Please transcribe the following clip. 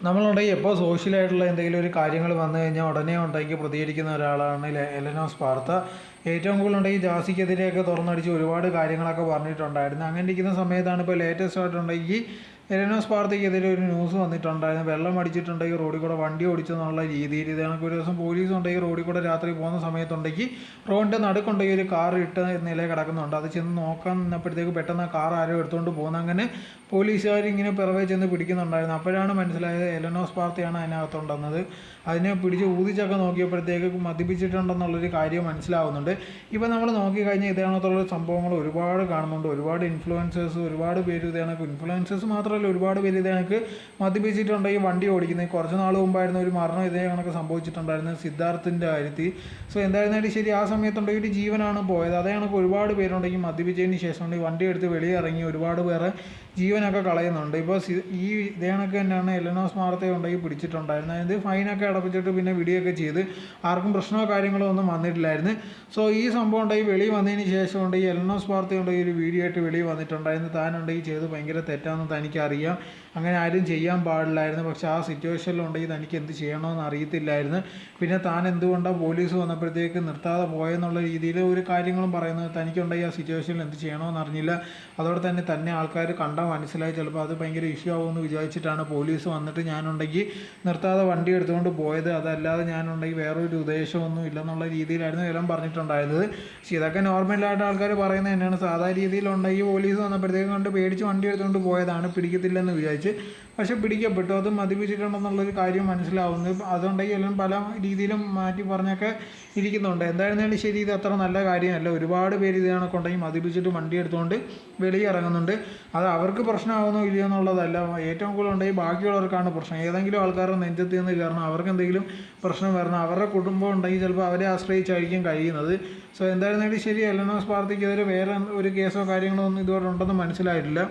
നമ്മളുണ്ടെങ്കിൽ എപ്പോൾ സോഷ്യലായിട്ടുള്ള എന്തെങ്കിലും ഒരു കാര്യങ്ങൾ വന്നു കഴിഞ്ഞാൽ ഉടനെ ഉണ്ടെങ്കിൽ പ്രതികരിക്കുന്ന ഒരാളാണ് എലനോ സ്പാർത്ത. ഏറ്റവും കൂടുതൽ ഉണ്ടെങ്കിൽ ജാസിക്കെതിരെയൊക്കെ തുറന്നടിച്ച് ഒരുപാട് കാര്യങ്ങളൊക്കെ പറഞ്ഞിട്ടുണ്ടായിരുന്നു. അങ്ങനെ ഇരിക്കുന്ന സമയത്താണ് ഇപ്പോൾ ലേറ്റസ്റ്റ് ആയിട്ടുണ്ടെങ്കിൽ എലനോ സ്പാർത്തയ്ക്കെതിരെ ഒരു ന്യൂസ് വന്നിട്ടുണ്ടായിരുന്നു. വെള്ളം അടിച്ചിട്ടുണ്ടെങ്കിൽ റോഡിൽ കൂടെ വണ്ടി ഓടിച്ചെന്നുള്ള രീതിയിൽ. ഇത് കണക്ക് ഒരു ദിവസം പോലീസ് ഉണ്ടെങ്കിൽ റോഡിൽ കൂടെ രാത്രി പോകുന്ന സമയത്തുണ്ടെങ്കിൽ റോഡിൻ്റെ നടുക്കുണ്ടെങ്കിൽ ഒരു കാർ ഇട്ട് നില കിടക്കുന്നുണ്ട്. അത് ചെന്ന് നോക്കാൻ നിന്നപ്പോഴത്തേക്ക് പെട്ടെന്ന് ആ കാർ ആരോ എടുത്തുകൊണ്ട് പോകുന്നു. അങ്ങനെ പോലീസുകാർ ഇങ്ങനെ പിറകെ ചെന്ന് പിടിക്കുന്നുണ്ടായിരുന്നു. അപ്പോഴാണ് മനസ്സിലായത് എലനോ സ്പാർത്തയാണ് അതിനകത്തുണ്ടെന്നത്. അതിനെ പിടിച്ച് ഊതിച്ചൊക്കെ നോക്കിയപ്പോഴത്തേക്ക് മദ്യപിച്ചിട്ടുണ്ടെന്നുള്ളൊരു കാര്യം മനസ്സിലാവുന്നുണ്ട്. ഇപ്പോൾ നമ്മൾ നോക്കിക്കഴിഞ്ഞാൽ ഇതേണത്തുള്ള സംഭവങ്ങൾ ഒരുപാട് കാണുന്നുണ്ട്. ഒരുപാട് ഇൻഫ്ലുവൻസേഴ്സ്, ഒരുപാട് പേര് ഇതേണക്ക്, ഇൻഫ്ലുവൻസേഴ്സ് മാത്രമല്ല ഒരുപാട് പേര് ഇതേണക്ക് മദ്യപിച്ചിട്ടുണ്ടെങ്കിൽ വണ്ടി ഓടിക്കുന്നത്. കുറച്ച് നാൾ മുമ്പായിരുന്നു ഒരു മരണം ഇതേ കണക്ക് സംഭവിച്ചിട്ടുണ്ടായിരുന്നു സിദ്ധാർത്ഥിൻ്റെ കാര്യത്തിൽ. സോ എന്തായിരുന്നാലും ശരി, ആ സമയത്തുണ്ടെങ്കിൽ ഒരു ജീവനാണ് പോയത്. അതേ കണക്ക് ഒരുപാട് പേരുണ്ടെങ്കിൽ മദ്യപിച്ചതിന് ശേഷം ഉണ്ടെങ്കിൽ വണ്ടി എടുത്ത് വെളിയിറങ്ങി ഒരുപാട് പേരെ ജീവനൊക്കെ കളയുന്നുണ്ട്. ഇപ്പോൾ ഈ ഇതേ കണക്ക് തന്നെയാണ് എലനോ സ്പാർത്ത ഉണ്ടെങ്കിൽ പിടിച്ചിട്ടുണ്ടായിരുന്നത്. അതായത് ഫൈനൊക്കെ അടപ്പിച്ചിട്ട് പിന്നെ വിടിയൊക്കെ ചെയ്ത് ആർക്കും പ്രശ്നമോ കാര്യങ്ങളോ ഒന്നും വന്നിട്ടില്ലായിരുന്നു. സോ ഈ സംഭവം ഉണ്ടെങ്കിൽ വെളിയിൽ വന്നതിന് ശേഷം ഉണ്ടെങ്കിൽ എലനോ സ്പാർത്ത ഉണ്ടെങ്കിൽ ഒരു വീഡിയോ ആയിട്ട് വെളിയിൽ വന്നിട്ടുണ്ടായിരുന്നു. താനുണ്ടെങ്കിൽ ചെയ്ത് ഭയങ്കര തെറ്റാണെന്ന് തനിക്കറിയാം, അങ്ങനെ ആരും ചെയ്യാൻ പാടില്ലായിരുന്നു, പക്ഷേ ആ സിറ്റുവേഷനിലുണ്ടെങ്കിൽ തനിക്ക് എന്ത് ചെയ്യണമെന്ന് അറിയത്തില്ലായിരുന്നു. പിന്നെ താൻ എന്തുകൊണ്ടാണ് പോലീസ് വന്നപ്പോഴത്തേക്ക് നിർത്താതെ പോയെന്നുള്ള രീതിയിൽ ഒരു കാര്യങ്ങളും പറയുന്നത്. തനിക്കുണ്ടെങ്കിൽ ആ സിറ്റുവേഷനിൽ എന്ത് ചെയ്യണമെന്ന് അറിഞ്ഞില്ല. അതോടെ തന്നെ ആൾക്കാർ കണ്ടാൽ മനസ്സിലായി ചിലപ്പോൾ അത് ഭയങ്കര ഇഷ്യൂ ആവുമെന്ന് വിചാരിച്ചിട്ടാണ് പോലീസ് വന്നിട്ട് ഞാനുണ്ടെങ്കിൽ നിർത്താതെ വണ്ടി എടുത്തുകൊണ്ട് പോയത്. അതല്ലാതെ ഞാനുണ്ടെങ്കിൽ വേറൊരു ഉദ്ദേശമൊന്നും ഇല്ലെന്നുള്ള രീതിയിലായിരുന്നു എല്ലാം പറഞ്ഞിട്ടുണ്ടായിരുന്നത്. പക്ഷേ ഇതൊക്കെ നോർമലായിട്ട് ആൾക്കാർ പറയുന്നത് തന്നെയാണ്. സാധാരണ രീതിയിലുണ്ടെങ്കിൽ പോലീസ് വന്നപ്പോഴത്തേക്കും കണ്ട് പേടിച്ച് വണ്ടി എടുത്തുകൊണ്ട് പോയതാണ്, പിടിക്കത്തില്ലെന്ന് വിചാരിച്ച്. പക്ഷെ പിടിക്കപ്പെട്ടു. അത് മദ്യപിച്ചിട്ടുണ്ടെന്നുള്ളൊരു കാര്യം മനസ്സിലാവുന്നു. അതുകൊണ്ടെങ്കിൽ എല്ലാം പല രീതിയിലും മാറ്റി പറഞ്ഞൊക്കെ ഇരിക്കുന്നുണ്ട്. എന്തായിരുന്നാലും ശരി, ഇത് അത്ര നല്ല കാര്യമല്ല. ഒരുപാട് പേര് ഇത് കണക്കുണ്ടെങ്കിൽ മദ്യപിച്ചിട്ട് വണ്ടി എടുത്തുകൊണ്ട് വെളിയിറങ്ങുന്നുണ്ട്. അത് അവർക്ക് പ്രശ്നമാകുന്നോ ഇല്ലയോ എന്നുള്ളതല്ല, ഏറ്റവും കൂടുതൽ ഉണ്ടെങ്കിൽ ബാക്കിയുള്ളവർക്കാണ് പ്രശ്നം. ഏതെങ്കിലും ആൾക്കാരുടെ നെഞ്ചത്ത് നിന്ന് കയറണം, അവർക്ക് എന്തെങ്കിലും പ്രശ്നം വരണം, അവരുടെ കുടുംബം ഉണ്ടെങ്കിൽ ചിലപ്പോൾ അവരെ ആശ്രയിച്ചായിരിക്കും കഴിയുന്നത്. സോ എന്തായിരുന്നാലും ശരി, എലനോ സ്പാർത്തയ്ക്കെതിരെ വേറെ ഒരു കേസോ കാര്യങ്ങളോ ഒന്നും ഇതുവരെ ഉണ്ടെന്ന് മനസ്സിലായിട്ടില്ല.